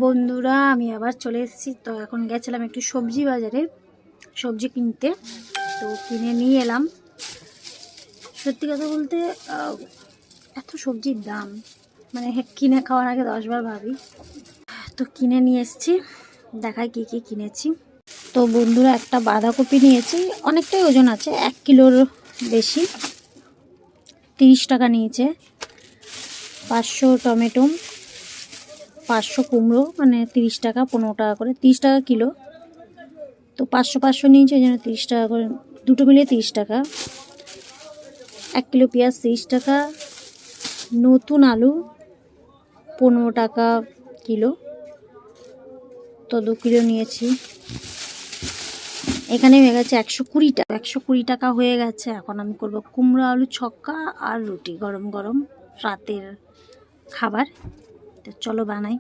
বন্ধুরা, আমি আবার চলে এসেছি। তো এখন গেছিলাম একটু সবজি বাজারে সবজি কিনতে। তো কিনে নিয়ে এলাম। সত্যি কথা বলতে এত সবজির দাম, মানে কিনে খাওয়ার আগে 10 বার ভাবি। তো কিনে নিয়ে এসেছি, দেখাই কী কী কিনেছি। তো বন্ধুরা, একটা বাঁধাকপি নিয়েছি, অনেকটাই ওজন আছে, 1 কিলোর বেশি, 30 টাকা নিয়েছে। 500 টমেটো, 500 কুমড়ো, মানে 30 টাকা, 15 টাকা করে, 30 টাকা কিলো। তো 500 নিয়েছে, ওই জন্য 30 টাকা করে, দুটো মিলিয়ে 30 টাকা। 1 কিলো পেঁয়াজ 30 টাকা। নতুন আলু 15 টাকা কিলো। তো 2 কিলো নিয়েছি। এখানে হয়ে গেছে 120 টাকা, 120 টাকা হয়ে গেছে। এখন আমি করব কুমড়ো আলু ছক্কা আর রুটি, গরম গরম রাতের খাবার। তো চলো বানাই।